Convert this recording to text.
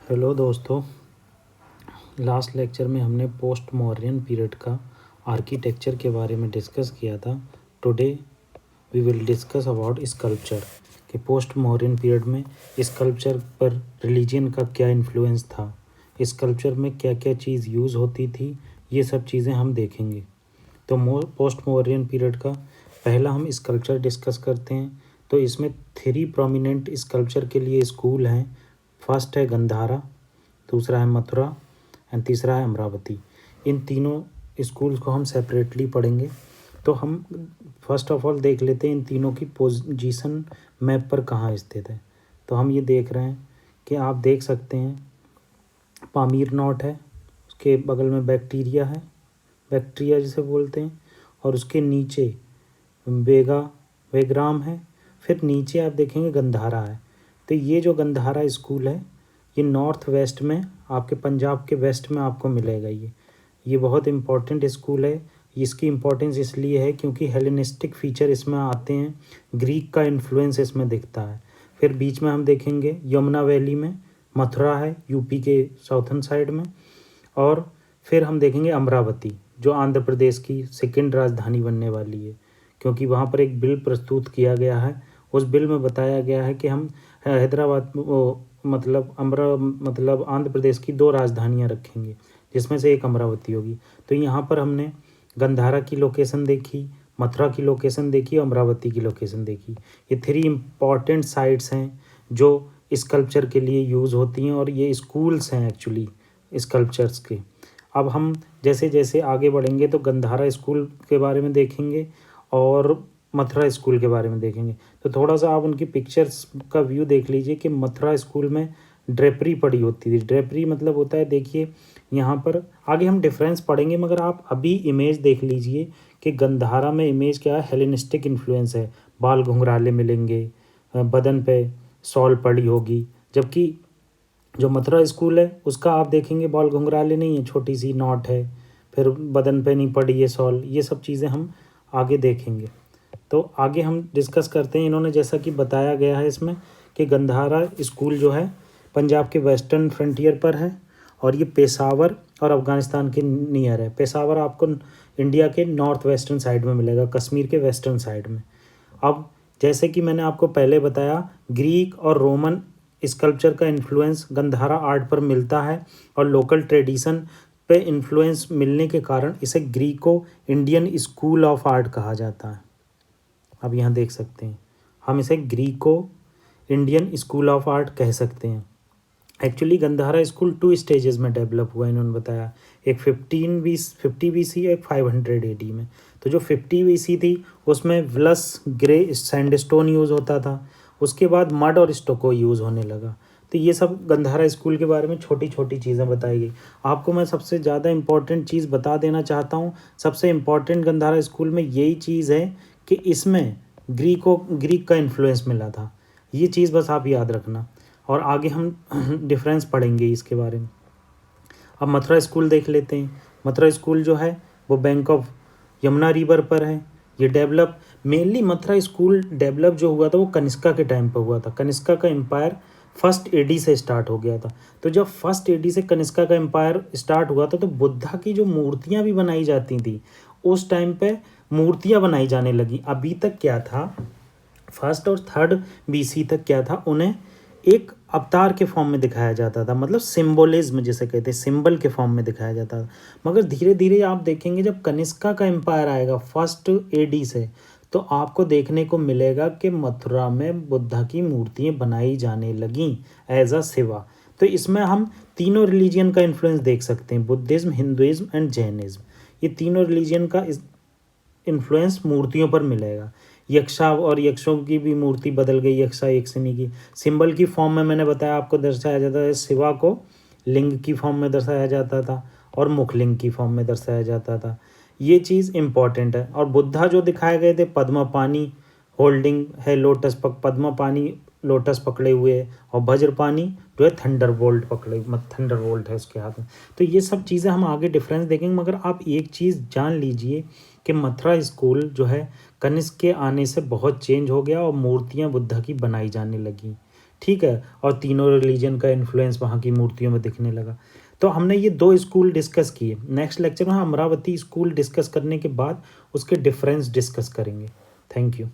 Hello दोस्तों। Last lecture में हमने पोस्ट मॉडर्न पीरियड का आर्किटेक्चर के बारे में डिस्कस किया था। Today we will discuss about sculpture कि पोस्ट मॉडर्न पीरियड में स्कल्पचर पर रिलीजन का क्या इन्फ्लुएंस था, स्कल्पचर में क्या क्या चीज़ यूज़ होती थी, ये सब चीज़ें हम देखेंगे। तो पोस्ट मॉडर्न पीरियड का पहला हम स्कल्पचर डिस्कस करते हैं। तो इसमें 3 प्रोमिनेंट स्कल्पचर के लिए स्कूल हैं। फर्स्ट है गंधारा, दूसरा है मथुरा एंड तीसरा है अमरावती। इन तीनों स्कूल्स को हम सेपरेटली पढ़ेंगे। तो हम फर्स्ट ऑफ ऑल देख लेते हैं इन तीनों की पोजीशन मैप पर कहाँ स्थित है। तो हम ये देख रहे हैं कि आप देख सकते हैं पामीर नॉट है, उसके बगल में बैक्टीरिया जिसे बोलते हैं, और उसके नीचे वेग्राम है। फिर नीचे आप देखेंगे गंधारा है। तो ये जो गंधारा स्कूल है ये नॉर्थ वेस्ट में आपके पंजाब के वेस्ट में आपको मिलेगा। ये बहुत इम्पॉर्टेंट स्कूल है। इसकी इम्पोर्टेंस इसलिए है क्योंकि हेलेनिस्टिक फीचर इसमें आते हैं, ग्रीक का इन्फ्लुएंस इसमें दिखता है। फिर बीच में हम देखेंगे यमुना वैली में मथुरा है, यूपी के साउथर्न साइड में। और फिर हम देखेंगे अमरावती जो आंध्र प्रदेश की सेकंड राजधानी बनने वाली है, क्योंकि वहाँ पर एक बिल प्रस्तुत किया गया है। उस बिल में बताया गया है कि हम हैदराबाद मतलब आंध्र प्रदेश की 2 राजधानियाँ रखेंगे, जिसमें से एक अमरावती होगी। तो यहाँ पर हमने गंधारा की लोकेशन देखी, मथुरा की लोकेशन देखी, अमरावती की लोकेशन देखी। ये 3 इम्पॉर्टेंट साइट्स हैं जो स्कल्पचर के लिए यूज़ होती हैं, और ये स्कूल्स हैं एक्चुअली स्कल्पचर्स के। अब हम जैसे जैसे आगे बढ़ेंगे तो गंधारा स्कूल के बारे में देखेंगे और मथुरा स्कूल के बारे में देखेंगे। तो थोड़ा सा आप उनकी पिक्चर्स का व्यू देख लीजिए कि मथुरा स्कूल में ड्रेपरी पड़ी होती थी। ड्रेपरी मतलब होता है, देखिए यहाँ पर आगे हम डिफरेंस पढ़ेंगे, मगर आप अभी इमेज देख लीजिए कि गंधारा में इमेज क्या है, हेलेनिस्टिक इन्फ्लुएंस है। बाल घुंघराले मिलेंगे, बदन पे शॉल पड़ी होगी। जबकि जो मथुरा स्कूल है उसका आप देखेंगे बाल घुंघराले नहीं है, छोटी सी नॉट है, फिर बदन पे नहीं पड़ी है शॉल। ये सब चीज़ें हम आगे देखेंगे। तो आगे हम डिस्कस करते हैं। इन्होंने जैसा कि बताया गया है इसमें कि गंधारा स्कूल जो है पंजाब के वेस्टर्न फ्रंटियर पर है, और ये पेशावर और अफ़गानिस्तान के नियर है। पेशावर आपको इंडिया के नॉर्थ वेस्टर्न साइड में मिलेगा, कश्मीर के वेस्टर्न साइड में। अब जैसे कि मैंने आपको पहले बताया, ग्रीक और रोमन स्कल्पचर का इन्फ्लुएंस गंधारा आर्ट पर मिलता है, और लोकल ट्रेडिशन पे इन्फ्लुएंस मिलने के कारण इसे Greco Indian school of art कहा जाता है। अब यहाँ देख सकते हैं हम इसे Greco Indian school of art कह सकते हैं। एक्चुअली गंधारा स्कूल 2 स्टेजेस में डेवलप हुआ, इन्होंने बताया। एक 50 BC, एक 500 AD में। तो जो 50 BC थी उसमें व्लस ग्रे सैंडस्टोन यूज़ होता था, उसके बाद मड और स्टोको यूज़ होने लगा। तो ये सब गंधारा स्कूल के बारे में छोटी छोटी चीज़ें बताई गई। आपको मैं सबसे ज़्यादा इम्पॉर्टेंट चीज़ बता देना चाहता हूँ। सबसे इम्पॉर्टेंट गंधारा स्कूल में यही चीज़ है कि इसमें ग्रीक का इन्फ्लुएंस मिला था। ये चीज़ बस आप याद रखना, और आगे हम डिफरेंस पढ़ेंगे इसके बारे में। अब मथुरा स्कूल देख लेते हैं। मथुरा स्कूल जो है वो बैंक ऑफ यमुना रिवर पर है। ये develop mainly Mathura school develop जो हुआ था वो कनिष्का के टाइम पर हुआ था। कनिष्का का एम्पायर 1st AD से स्टार्ट हो गया था। तो जब 1st AD से कनिष्का का एम्पायर स्टार्ट हुआ था तो बुद्धा की जो मूर्तियाँ भी बनाई जाती थी, उस टाइम पे मूर्तियाँ बनाई जाने लगी। अभी तक क्या था, 1st और 3rd BC तक क्या था, उन्हें एक अवतार के फॉर्म में दिखाया जाता था, मतलब सिम्बोलिज्म जिसे कहते हैं, सिंबल के फॉर्म में दिखाया जाता था। मगर धीरे धीरे आप देखेंगे जब कनिष्का का एम्पायर आएगा 1st AD से, तो आपको देखने को मिलेगा कि मथुरा में बुद्धा की मूर्तियाँ बनाई जाने लगीं एज अ शिवा। तो इसमें हम तीनों रिलीजियन का इन्फ्लुएंस देख सकते हैं, बुद्धिज़्म, हिंदुइज्म एंड जैनिज्म। ये तीनों रिलीजियन का इन्फ्लुएंस मूर्तियों पर मिलेगा। यक्षा और यक्षों की भी मूर्ति बदल गई, यक्षा यक्षिणी की। सिंबल की फॉर्म में मैंने बताया आपको दर्शाया जाता है, शिवा को लिंग की फॉर्म में दर्शाया जाता था और मुखलिंग की फॉर्म में दर्शाया जाता था। ये चीज़ इम्पॉर्टेंट है। और बुद्धा जो दिखाए गए थे पद्मा पानी होल्डिंग है, पद्मा पानी लोटस पकड़े हुए है, और वज्रपानी जो है थंडर बोल्ट है उसके हाथ में। तो ये सब चीज़ें हम आगे डिफरेंस देखेंगे। मगर आप एक चीज़ जान लीजिए कि मथुरा स्कूल जो है कनिष्क के आने से बहुत चेंज हो गया और मूर्तियाँ बुद्धा की बनाई जाने लगी। ठीक है, और तीनों रिलीजन का इन्फ्लुएंस वहाँ की मूर्तियों में दिखने लगा। तो हमने ये 2 स्कूल डिस्कस किए। नेक्स्ट लेक्चर में हम अमरावती स्कूल डिस्कस करने के बाद उसके डिफरेंस डिस्कस करेंगे। Thank you.